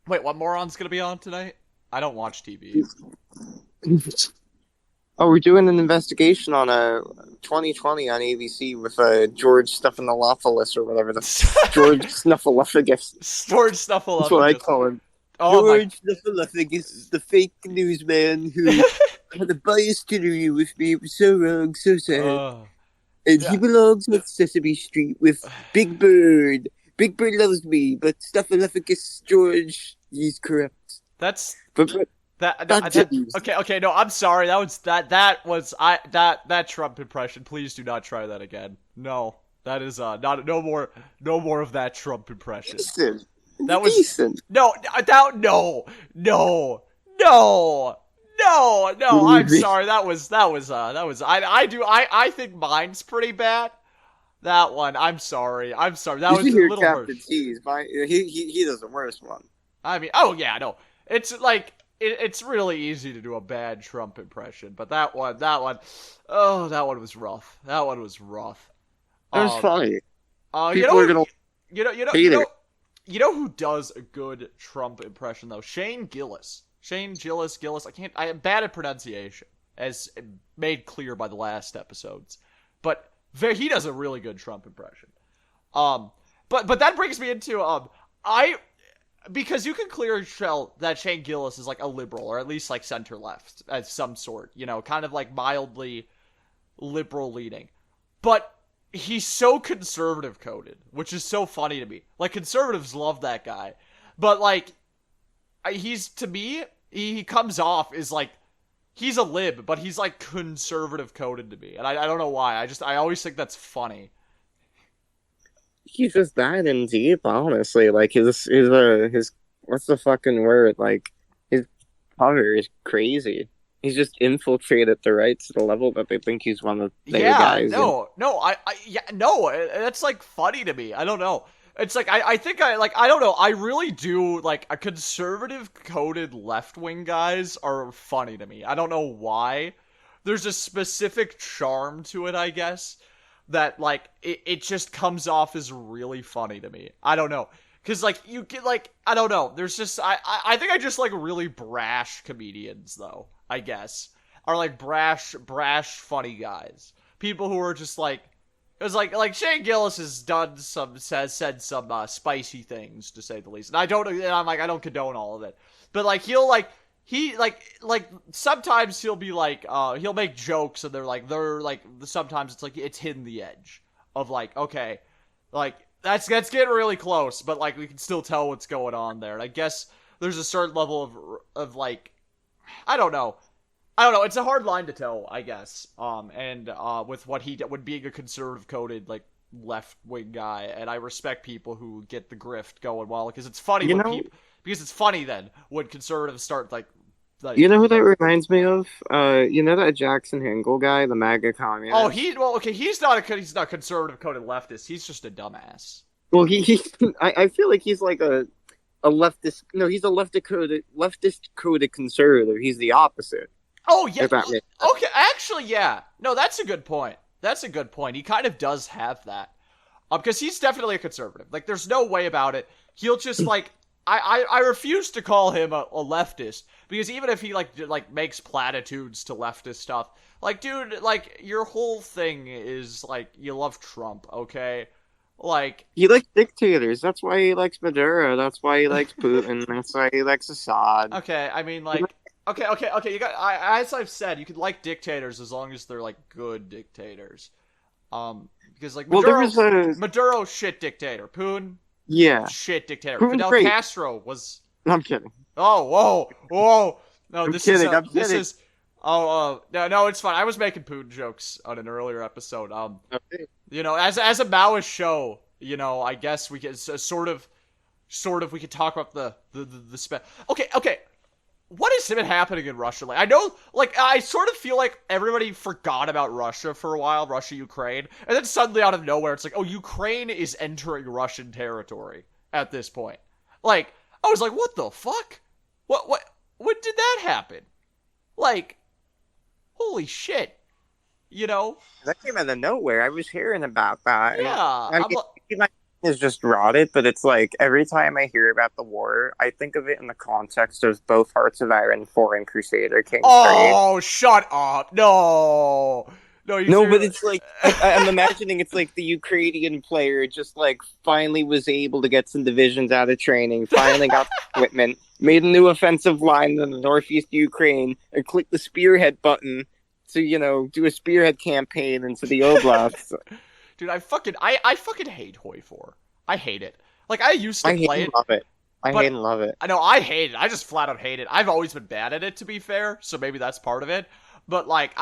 Wait, what moron's gonna be on tonight? I don't watch TV. Oh, we're doing an investigation on 2020 on ABC with George Stephanopoulos or whatever George Snuffleupagus. George Snuffleupagus. That's what I call him. George Snuffleupagus, the fake newsman who had a biased interview with me. It was so wrong, so sad. He belongs with Sesame Street with Big Bird. Big Bird loves me, but Snuffleupagus George, he's corrupt. Okay, no, I'm sorry. That Trump impression. Please do not try that again. No, that is no more of that Trump impression. Decent. That was decent. No. I'm sorry. That was. I think mine's pretty bad. That one. I'm sorry. That was a little Captain harsh. T's. He does the worst one. I mean, oh yeah, no. It's it's really easy to do a bad Trump impression, but that one was rough. That was rough. It was funny. People are gonna hate it. You know who does a good Trump impression though? Shane Gillis. I am bad at pronunciation, as made clear by the last episodes. But he does a really good Trump impression. But that brings me into because you can clearly tell that Shane Gillis is a liberal, or at least center left of some sort, kind of mildly liberal leaning. But he's so conservative coded, which is so funny to me. Like, conservatives love that guy. But, like, he's, to me, he comes off as, like, he's a lib, but he's, like, conservative coded to me. And I don't know why. I always think that's funny. He's just that in deep, honestly. Like, his, what's the fucking word? Like, his cover is crazy. He's just infiltrated the right to the level that they think he's one of their guys. That's like funny to me. I don't know. It's like I think I don't know. I really do like a conservative coded left wing guys are funny to me. I don't know why. There's a specific charm to it, I guess, that like it just comes off as really funny to me. I don't know. Cause like you get like I don't know. There's just I think I just like really brash comedians though. I guess are like brash funny guys. People who are just like it was like Shane Gillis has done said some spicy things to say the least. And I'm like I don't condone all of it. But like he sometimes he'll be like he'll make jokes and they're like sometimes it's like it's hidden the edge of like okay like that's getting really close, but like we can still tell what's going on there. And I guess there's a certain level of like I don't know. It's a hard line to tell, I guess. And with what he would being a conservative coded like left wing guy, and I respect people who get the grift going well because it's funny because it's funny then when conservatives start like you know who that reminds me of? You know that Jackson Hinkle guy, the MAGA communist? Oh, he's not a conservative coded leftist. He's just a dumbass. Well, I feel like he's like a leftist. No, he's a leftist coded conservative. He's the opposite. Oh yeah. Okay, actually, yeah. No, that's a good point. He kind of does have that, because he's definitely a conservative. Like, there's no way about it. He'll just like. I refuse to call him a leftist because even if he like makes platitudes to leftist stuff, like dude, like your whole thing is like you love Trump, okay? Like he likes dictators. That's why he likes Maduro. That's why he likes Putin. That's why he likes Assad. Okay, I mean like okay. You got as I've said, you can like dictators as long as they're like good dictators. Because like Maduro's shit dictator. Putin. Yeah. Shit dictator. Proven Fidel great. Castro was. I'm kidding. Oh, whoa. No, I'm this kidding. is. No, it's fine. I was making Putin jokes on an earlier episode. Okay. You know, as a Maoist show, you know, I guess we could sort of we could talk about the Okay. What has been happening in Russia? Like, I know, like, I sort of feel like everybody forgot about Russia for a while, Russia, Ukraine, and then suddenly out of nowhere, it's like, oh, Ukraine is entering Russian territory at this point. Like, I was like, what the fuck? What did that happen? Like, holy shit. You know? That came out of nowhere. I was hearing about that. Yeah. I mean, my is just rotted, but it's like every time I hear about the war, I think of it in the context of both Hearts of Iron 4 and Crusader Kings 3. Oh, shut up. No, but it's like I'm imagining it's like the Ukrainian player just like finally was able to get some divisions out of training, finally got equipment, made a new offensive line in the northeast Ukraine, and clicked the spearhead button to, you know, do a spearhead campaign into the Oblasts. Dude, I fucking hate Hoi 4. I hate it. Like, I used to play it. I hate and love it. I know, I hate it. I just flat out hate it. I've always been bad at it, to be fair, so maybe that's part of it. But, like,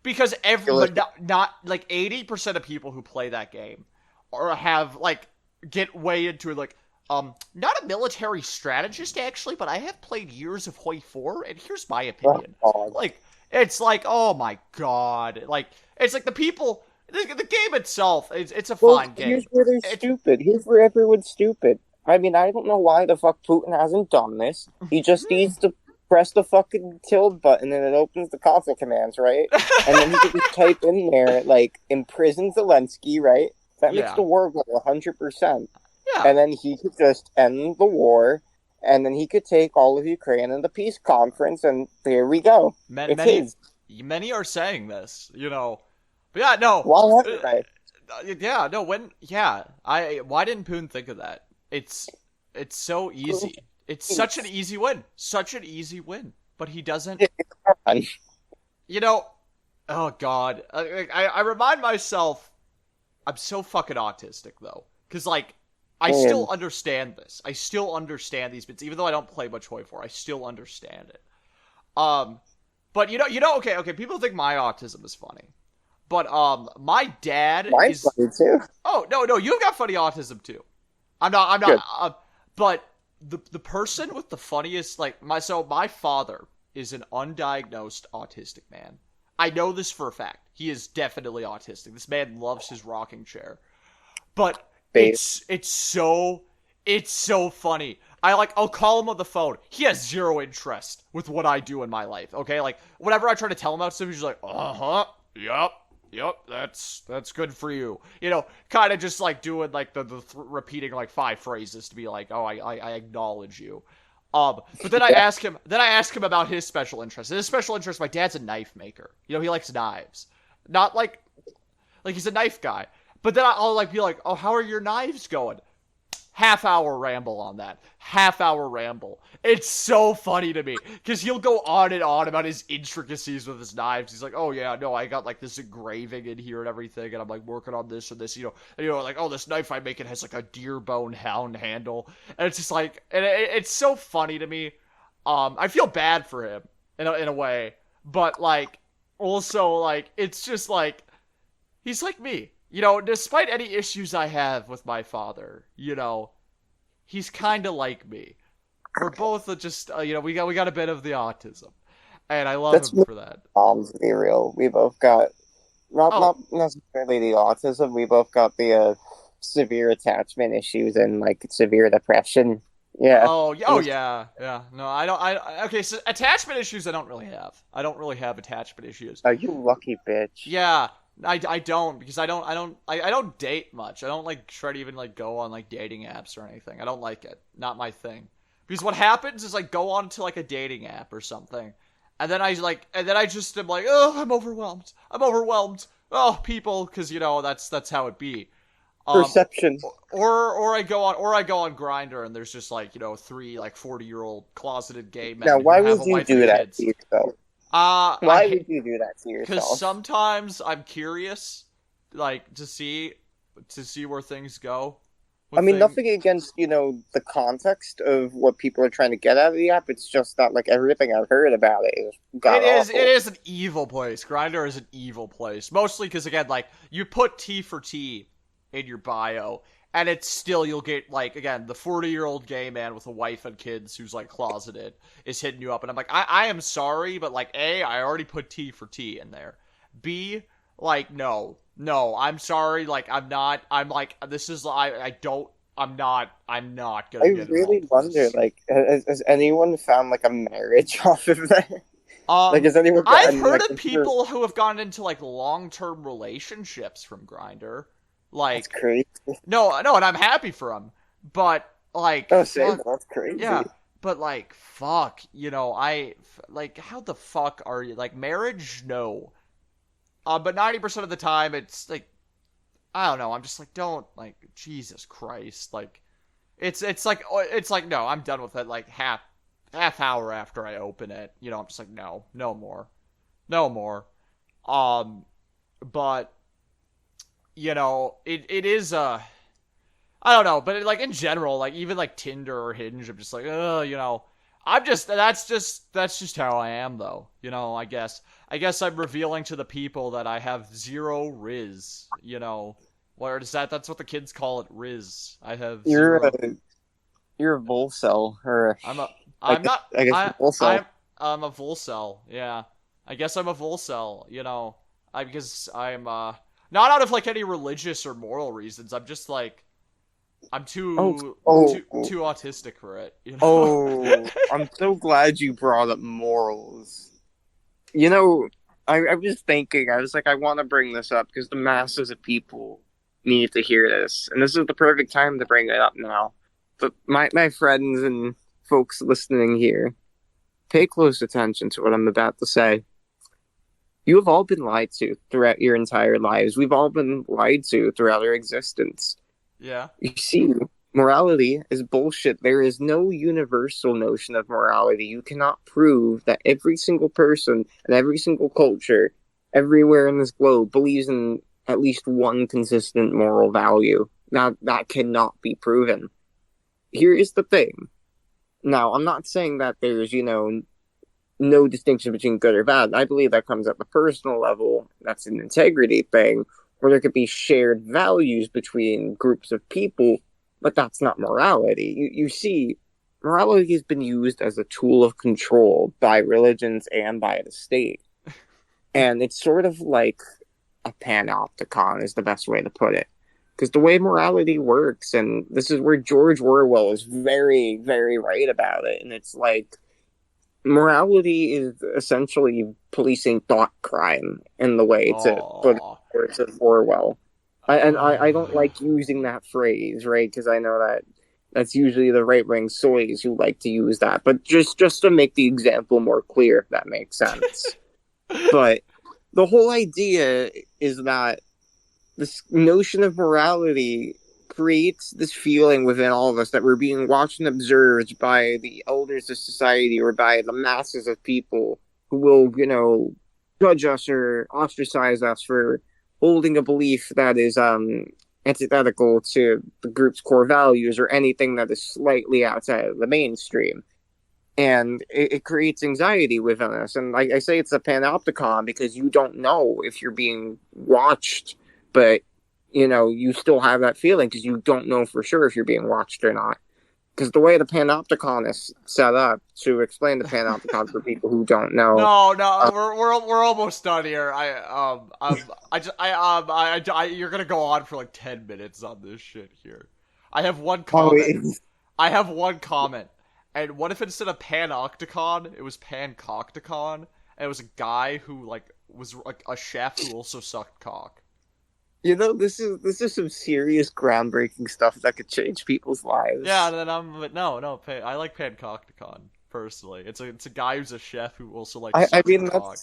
because not like 80% of people who play that game or have, like, get way into it, like, not a military strategist, actually, but I have played years of Hoi 4, and here's my opinion. Like, it's like, oh my god. Like, it's like the people... The game itself, it's a fine game. Here's where they're stupid. Here's where everyone's stupid. I mean, I don't know why the fuck Putin hasn't done this. He just needs to press the fucking tilde button and it opens the console commands, right? And then he can just type in there, like, imprison Zelensky, right? That makes the war go 100%. Yeah. And then he could just end the war, and then he could take all of Ukraine in the peace conference, and there we go. Many are saying this, you know. But yeah, no. Why haven't I? Yeah, no. Why didn't Poon think of that? It's so easy. It's such an easy win. But he doesn't. You know. Oh God. I remind myself I'm so fucking autistic though, because like I And still understand this. I still understand these bits, even though I don't play much Hoi 4. I still understand it. Um, but okay. People think my autism is funny, but my dad mine's is. funny too. Oh no, you've got funny autism too. I'm not. Good. But the person with the funniest my father is an undiagnosed autistic man. I know this for a fact. He is definitely autistic. This man loves his rocking chair. But Babe. it's so funny. I'll call him on the phone. He has zero interest with what I do in my life. Okay, like whenever I try to tell him about stuff, he's like, yep, that's good for you. Kind of just like doing like repeating like 5 phrases to be like, oh, I acknowledge you. But then I ask him about his special interest. His special interest, my dad's a knife maker. He likes knives. Not like he's a knife guy. But then I'll like be like, oh, how are your knives going? Half-hour ramble on that. Half-hour ramble. It's so funny to me. Because he'll go on and on about his intricacies with his knives. He's like, oh, yeah, no, I got, like, this engraving in here and everything, and I'm, like, working on this and this, And, like, oh, this knife I make, it has, like, a deer bone hound handle. And it's just, like, and it's so funny to me. I feel bad for him, in a way. But, like, also, like, it's just, like, he's like me. Despite any issues I have with my father, he's kind of like me. We're both just, we got a bit of the autism, and I love him for that. To be real, we both got not necessarily the autism. We both got the severe attachment issues and like severe depression. Yeah. Oh yeah. No, I don't. Okay, so attachment issues I don't really have. I don't really have attachment issues. Oh, you lucky bitch. Yeah. I don't, because I don't date much. I don't like try to even like go on like dating apps or anything. I don't like it. Not my thing. Because what happens is like go on to like a dating app or something, and then I just am like, oh, I'm overwhelmed. Oh, people, because that's how it be. Perception. Or I go on Grindr and there's just like 3 like 40-year-old closeted gay men. Now, why who have would a you wife do and that kids. to yourself? Why would you do that to yourself? Because sometimes I'm curious, like to see where things go. I mean, nothing against the context of what people are trying to get out of the app. It's just that like everything I've heard about it is it is an evil place. Grindr is an evil place, mostly because again, like you put T for T in your bio. And it's still, you'll get, like, again, the 40-year-old gay man with a wife and kids who's, like, closeted is hitting you up. And I'm like, I am sorry, but, like, A, I already put T for T in there. B, like, no, I'm sorry. Like, I'm not gonna get really wonder, like, has anyone found, like, a marriage off of that? Like, has anyone I've heard of people who have gone into, like, long-term relationships from Grindr. Like, that's crazy. No, and I'm happy for them. But, like... Oh, same, that's crazy. Yeah, but, like, fuck, like, how the fuck are you? Like, marriage? No. But 90% of the time, it's, like, I don't know, I'm just like, don't, like, Jesus Christ, like, it's like, no, I'm done with it, like, half hour after I open it, I'm just like, no more. But... it is, I don't know, but like in general, like even like Tinder or Hinge, I'm just like, that's just how I am though, I guess I'm revealing to the people that I have zero Riz, what is that? That's what the kids call it, Riz. I have zero. You're a Volcel, or I'm a Volcel, yeah. I guess I'm a Volcel, because I'm, not out of, like, any religious or moral reasons. I'm just, like... I'm too autistic for it, Oh, I'm so glad you brought up morals. I was thinking, I was like, I want to bring this up because the masses of people need to hear this. And this is the perfect time to bring it up now. But my friends and folks listening here, pay close attention to what I'm about to say. You have all been lied to throughout your entire lives. We've all been lied to throughout our existence. Yeah. You see, morality is bullshit. There is no universal notion of morality. You cannot prove that every single person and every single culture everywhere in this globe believes in at least one consistent moral value. Now, that cannot be proven. Here is the thing. Now, I'm not saying that there's, no distinction between good or bad. I believe that comes at the personal level. That's an integrity thing, where there could be shared values between groups of people, but that's not morality. You see, morality has been used as a tool of control by religions and by the state. And it's sort of like a panopticon, is the best way to put it. Because the way morality works, and this is where George Orwell is very, very right about it, and it's like, morality is essentially policing thought crime in the way to put words of Orwell. I don't like using that phrase, right? Because I know that that's usually the right wing soys who like to use that. But just to make the example more clear, if that makes sense. But the whole idea is that this notion of morality creates this feeling within all of us that we're being watched and observed by the elders of society or by the masses of people who will, judge us or ostracize us for holding a belief that is antithetical to the group's core values or anything that is slightly outside of the mainstream. And it creates anxiety within us. And I say it's a panopticon because you don't know if you're being watched, but you still have that feeling because you don't know for sure if you're being watched or not. Because the way the panopticon is set up, to explain the panopticon for people who don't know. No, we're almost done here. You're gonna go on for like 10 minutes on this shit here. I have one comment. And what if instead of panocticon, it was pancocticon, and it was a guy who was like a chef who also sucked cock. This is some serious groundbreaking stuff that could change people's lives. Yeah, but no, I like pancocticon personally. It's a guy who's a chef who also likes sucking cock.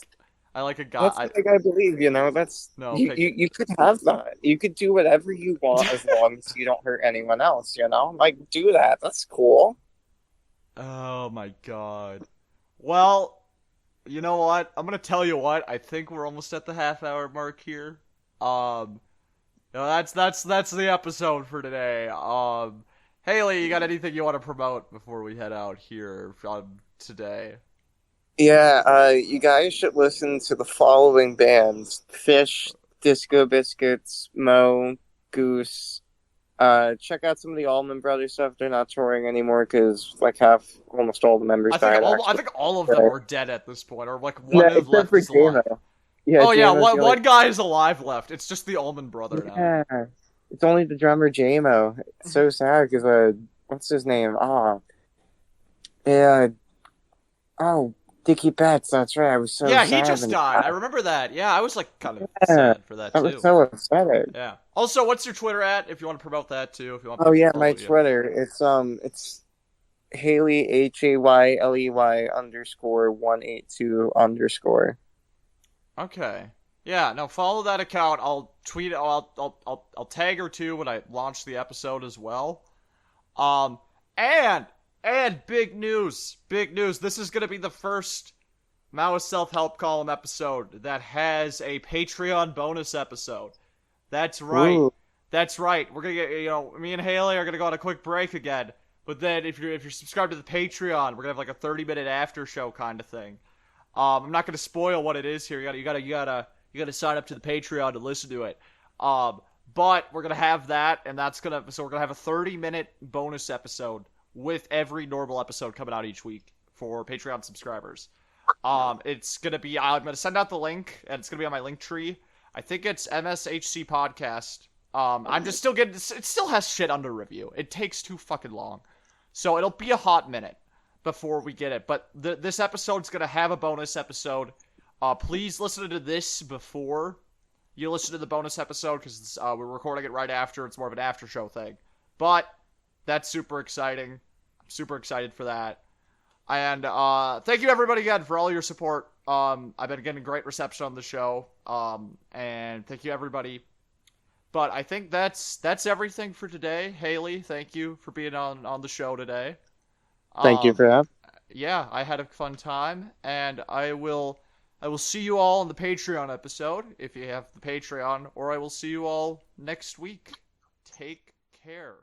I like a guy. That's the thing I believe. That's no. You could have that. You could do whatever you want as long as you don't hurt anyone else. Do that. That's cool. Oh my god. Well, you know what? I'm gonna tell you what. I think we're almost at the half-hour mark here. That's the episode for today. Hayley, you got anything you want to promote before we head out here today? Yeah, you guys should listen to the following bands: Fish, Disco Biscuits, Mo, Goose. Check out some of the Allman Brothers stuff. They're not touring anymore because almost all the members died. I think all of them are dead at this point, or one of them left is alive. Yeah, one guy is alive left. It's just the Allman Brother now. Yeah, it's only the drummer JMO. It's so sad because what's his name? Dickie Betts. That's right. I was so sad. Yeah, he just died. I remember that. Yeah, I was kind of sad for that too. I was so upset. Yeah. Also, what's your Twitter at? If you want to promote that too. If you want. My Twitter. It's Hayley HAYLEY _182 _. Okay. Yeah, no, follow that account. I'll tweet it. I'll tag her too when I launch the episode as well. And big news. This is going to be the first Maoist Self-Help Column episode that has a Patreon bonus episode. That's right. Ooh. That's right. We're going to get, me and Hayley are going to go on a quick break again. But then if you're subscribed to the Patreon, we're going to have a 30-minute after show kind of thing. I'm not going to spoil what it is here. You gotta sign up to the Patreon to listen to it. But we're gonna have that, and so we're gonna have a 30-minute bonus episode with every normal episode coming out each week for Patreon subscribers. It's gonna be. I'm gonna send out the link, and it's gonna be on my link tree. I think it's MSHC Podcast. I'm just still getting. It still has shit under review. It takes too fucking long, so it'll be a hot minute before we get it. But this episode's going to have a bonus episode. Please listen to this before you listen to the bonus episode because we're recording it right after. It's more of an after show thing. But that's super exciting. I'm super excited for that. And thank you everybody again for all your support. I've been getting great reception on the show. And thank you everybody. But I think that's everything for today. Hayley, thank you for being on the show today. Thank you for that. Yeah, I had a fun time, and I will I will see you all on the Patreon episode, if you have the Patreon, or I will see you all next week. Take care.